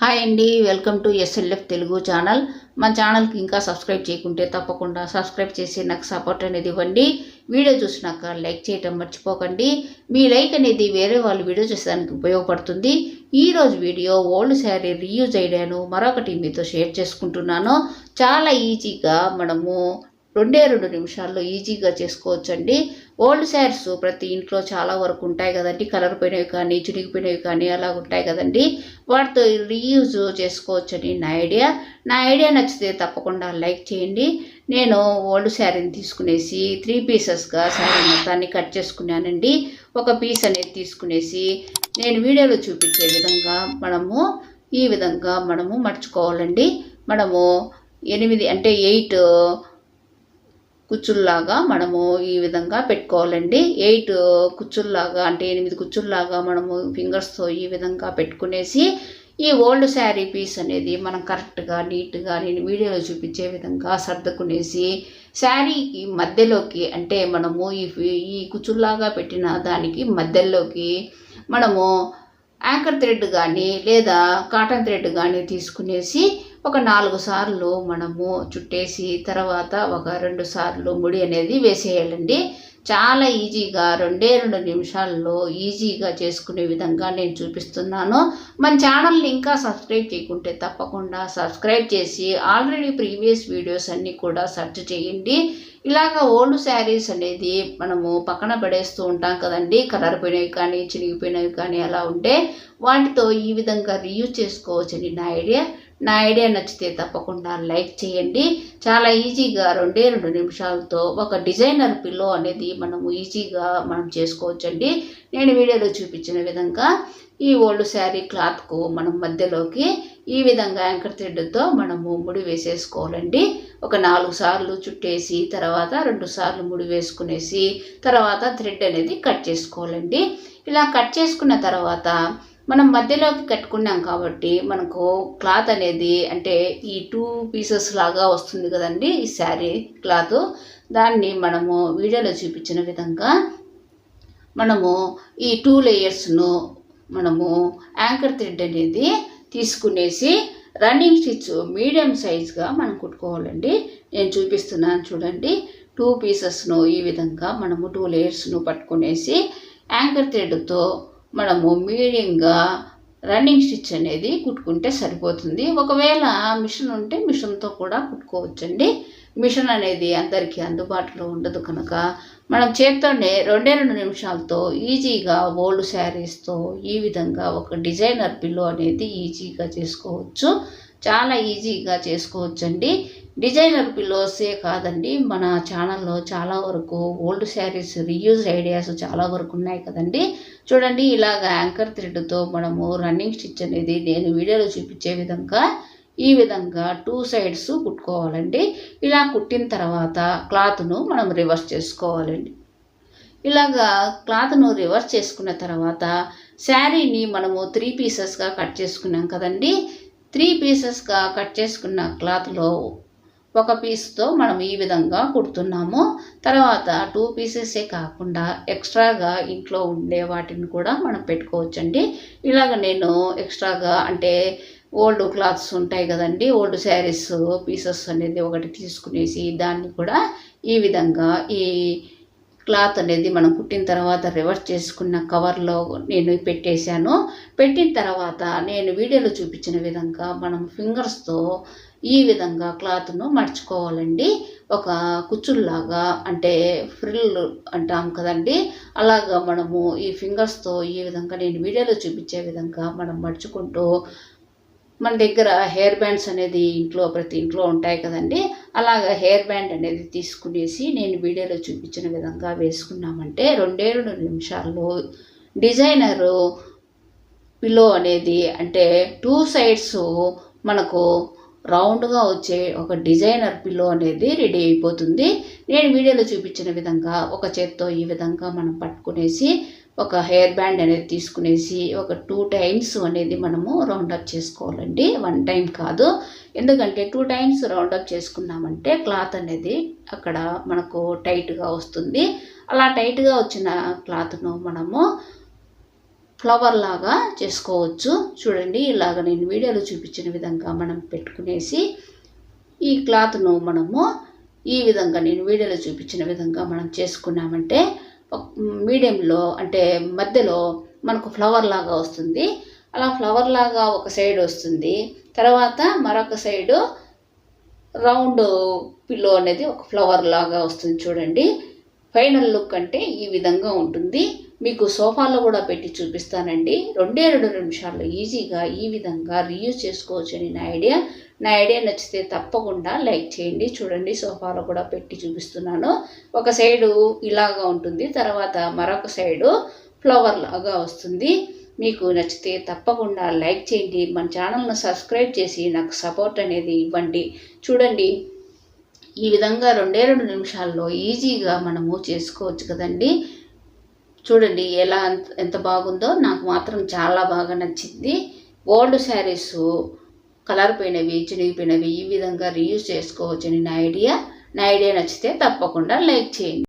Hi అండి, welcome to SLF Telugu channel. మన ఛానల్కి ఇంకా సబ్స్క్రైబ్ చేయకుంటే తప్పకుండా సబ్స్క్రైబ్ చేసి నాకు సపోర్ట్ అనేది ఇవ్వండి. వీడియో చూసినాక లైక్ చేయటం మర్చిపోకండి. మీ లైక్ అనేది వేరే వాళ్ళు వీడియో చూసేదానికి ఉపయోగపడుతుంది. ఈరోజు వీడియో ఓల్డ్ శారీ రీయూజ్ ఐడియాను మరొకటి మీతో షేర్ చేసుకుంటున్నాను. చాలా ఈజీగా మనము 2 నిమిషాల్లో ఈజీగా చేసుకోవచ్చండి. ఓల్డ్ శారీస్ ప్రతి ఇంట్లో చాలా వరకు ఉంటాయి కదండి. కలర్ పోయినవి కానీ చిరిగిపోయినవి కానీ అలా ఉంటాయి కదండి. వాటితో రీయూజ్ చేసుకోవచ్చని నా ఐడియా నచ్చితే తప్పకుండా లైక్ చేయండి. నేను ఓల్డ్ శారీని తీసుకునేసి 3 పీసెస్గా శారీ మొత్తాన్ని కట్ చేసుకున్నానండి. ఒక పీస్ అనేది తీసుకునేసి నేను వీడియోలో చూపించే విధంగా ఈ విధంగా మడుచుకోవాలండి. మనము 8 కుచ్చుల్లాగా ఈ విధంగా పెట్టుకోవాలండి. 8 కుచ్చుల్లాగా అంటే 8 కుచ్చుల్లాగా ఫింగర్స్తో ఈ విధంగా పెట్టుకునేసి ఈ ఓల్డ్ శారీ పీస్ అనేది మనం కరెక్ట్గా నీట్గా నేను వీడియోలో చూపించే విధంగా సర్దుకునేసి శారీకి మధ్యలోకి అంటే ఈ కుచ్చుల్లాగా పెట్టిన దానికి మధ్యలోకి యాంకర్ థ్రెడ్ కానీ లేదా కాటన్ థ్రెడ్ కానీ తీసుకునేసి ఒక 4 సార్లు చుట్టేసి తర్వాత ఒక 2 సార్లు ముడి అనేది వేసేయాలండి. చాలా ఈజీగా 2 నిమిషాల్లో ఈజీగా చేసుకునే విధంగా నేను చూపిస్తున్నాను. మన ఛానల్ని ఇంకా సబ్స్క్రైబ్ చేయకుంటే తప్పకుండా సబ్స్క్రైబ్ చేసి ఆల్రెడీ ప్రీవియస్ వీడియోస్ అన్నీ కూడా సెర్చ్ చేయండి. ఇలాగ ఓల్డ్ శారీస్ అనేది పక్కన పడేస్తూ ఉంటాం కదండి. కలర్ పోయినవి కానీ చిరిగిపోయినవి కానీ అలా ఉంటే వాటితో ఈ విధంగా రీయూజ్ చేసుకోవచ్చని నా ఐడియా నచ్చితే తప్పకుండా లైక్ చేయండి. చాలా ఈజీగా 2 నిమిషాలతో ఒక డిజైనర్ పిల్లో అనేది ఈజీగా చేసుకోవచ్చండి. నేను వీడియోలో చూపించిన విధంగా ఈ ఓల్డ్ శారీ క్లాత్కు మధ్యలోకి ఈ విధంగా యాంకర్ థ్రెడ్తో ముడి వేసేసుకోవాలండి. ఒక 4 సార్లు చుట్టేసి తర్వాత 2 సార్లు ముడి వేసుకునేసి తర్వాత థ్రెడ్ అనేది కట్ చేసుకోవాలండి. ఇలా కట్ చేసుకున్న తర్వాత మధ్యలోకి కట్టుకున్నాం కాబట్టి మనకు క్లాత్ అనేది అంటే ఈ 2 పీసెస్ లాగా వస్తుంది కదండి. ఈ శారీ క్లాత్ దాన్ని వీడియోలో చూపించిన విధంగా ఈ 2 లేయర్స్ను యాంకర్ థ్రెడ్ అనేది తీసుకునేసి రన్నింగ్ స్టిచ్ మీడియం సైజ్గా కుట్టుకోవాలండి. నేను చూపిస్తున్నాను చూడండి. 2 పీసెస్ను ఈ విధంగా 2 లేయర్స్ను పట్టుకునేసి యాంకర్ థ్రెడ్తో మీడియంగా రన్నింగ్ స్టిచ్ అనేది కుట్టుకుంటే సరిపోతుంది. ఒకవేళ మిషన్ ఉంటే మిషన్తో కూడా కుట్టుకోవచ్చండి. మిషన్ అనేది అందరికీ అందుబాటులో ఉండదు కనుక చేత్తోనే 2 నిమిషాలతో ఈజీగా ఓల్డ్ శారీస్తో ఈ విధంగా ఒక డిజైనర్ పిల్లో అనేది ఈజీగా చేసుకోవచ్చు. చాలా ఈజీగా చేసుకోవచ్చండి. డిజైనర్ పిల్లోసే కాదండి, మన ఛానల్లో చాలా వరకు ఓల్డ్ శారీస్ రీయూజ్ ఐడియాస్ చాలా వరకు ఉన్నాయి కదండి. చూడండి, ఇలాగ యాంకర్ థ్రెడ్తో రన్నింగ్ స్టిచ్ అనేది నేను వీడియోలో చూపించే విధంగా ఈ విధంగా 2 సైడ్స్ కుట్టుకోవాలండి. ఇలా కుట్టిన తర్వాత క్లాత్ను రివర్స్ చేసుకోవాలండి. ఇలాగా క్లాత్ను రివర్స్ చేసుకున్న తర్వాత శారీని 3 పీసెస్గా కట్ చేసుకున్నాం కదండి. 3 పీసెస్గా కట్ చేసుకున్న క్లాత్లో ఒక పీస్తో ఈ విధంగా కుడుతున్నాము. తర్వాత 2 పీసెసే కాకుండా ఎక్స్ట్రాగా ఇంట్లో ఉండే వాటిని కూడా పెట్టుకోవచ్చండి. ఇలాగ నేను ఎక్స్ట్రాగా అంటే ఓల్డ్ క్లాత్స్ ఉంటాయి కదండి, ఓల్డ్ శారీస్ పీసెస్ అనేది ఒకటి తీసుకునేసి దాన్ని కూడా ఈ విధంగా ఈ క్లాత్ అనేది కుట్టిన తర్వాత రివర్స్ చేసుకున్న కవర్లో నేను పెట్టేశాను. పెట్టిన తర్వాత నేను వీడియోలో చూపించిన విధంగా ఫింగర్స్తో ఈ విధంగా క్లాత్ను మడుచుకోవాలండి. ఒక కుచ్చుల్లాగా అంటే ఫ్రిల్ అంటాం కదండి, అలాగా ఈ ఫింగర్స్తో ఈ విధంగా నేను వీడియోలో చూపించే విధంగా మడుచుకుంటూ మన దగ్గర హెయిర్ బ్యాండ్స్ అనేది ప్రతి ఇంట్లో ఉంటాయి కదండి. అలాగా హెయిర్ బ్యాండ్ అనేది తీసుకునేసి నేను వీడియోలో చూపించిన విధంగా వేసుకున్నామంటే 2 నిమిషాల్లో డిజైనరు పిల్లో అనేది అంటే 2 సైడ్స్ రౌండ్గా వచ్చే ఒక డిజైనర్ పిల్లో అనేది రెడీ అయిపోతుంది. నేను వీడియోలో చూపించిన విధంగా ఒక చేత్తో ఈ విధంగా పట్టుకునేసి ఒక హెయిర్ బ్యాండ్ అనేది తీసుకునేసి ఒక 2 టైమ్స్ అనేది రౌండప్ చేసుకోవాలండి. 1 టైం కాదు, ఎందుకంటే 2 టైమ్స్ రౌండప్ చేసుకున్నామంటే క్లాత్ అనేది అక్కడ టైట్గా వస్తుంది. అలా టైట్గా వచ్చిన క్లాత్ను ఫ్లవర్ లాగా చేసుకోవచ్చు. చూడండి, ఇలాగ నేను వీడియోలో చూపించిన విధంగా మనం పెట్టుకునేసి ఈ క్లాత్ను మనము ఈ విధంగా నేను వీడియోలో చూపించిన విధంగా మనం చేసుకున్నామంటే మీడియంలో అంటే మధ్యలో మనకు ఫ్లవర్ లాగా వస్తుంది. అలా ఫ్లవర్ లాగా ఒక సైడ్ వస్తుంది, తర్వాత మరొక సైడు రౌండ్ పిల్లో అనేది ఒక ఫ్లవర్ లాగా వస్తుంది. చూడండి, ఫైనల్ లుక్ అంటే ఈ విధంగా ఉంటుంది. మీకు సోఫాలో కూడా పెట్టి చూపిస్తానండి. 2 నిమిషాల్లో ఈజీగా ఈ విధంగా రీయూజ్ చేసుకోవచ్చు అని నా ఐడియా నచ్చితే తప్పకుండా లైక్ చేయండి. చూడండి, సోఫాలో కూడా పెట్టి చూపిస్తున్నాను. ఒక సైడు ఇలాగా ఉంటుంది, తర్వాత మరొక సైడు ఫ్లవర్ లాగా వస్తుంది. మీకు నచ్చితే తప్పకుండా లైక్ చేయండి, మన ఛానల్ను సబ్స్క్రైబ్ చేసి నాకు సపోర్ట్ అనేది ఇవ్వండి. చూడండి, ఈ విధంగా 2 నిమిషాల్లో ఈజీగా మనము చేసుకోవచ్చు కదండి. చూడండి ఎంత బాగుందో, నాకు మాత్రం చాలా బాగా నచ్చింది. ఓల్డ్ శారీస్ కలర్ పోయినవి, చినిగిపోయినవి ఈ విధంగా రీయూజ్ చేసుకోవచ్చని నా ఐడియా నచ్చితే తప్పకుండా లైక్ చేయండి.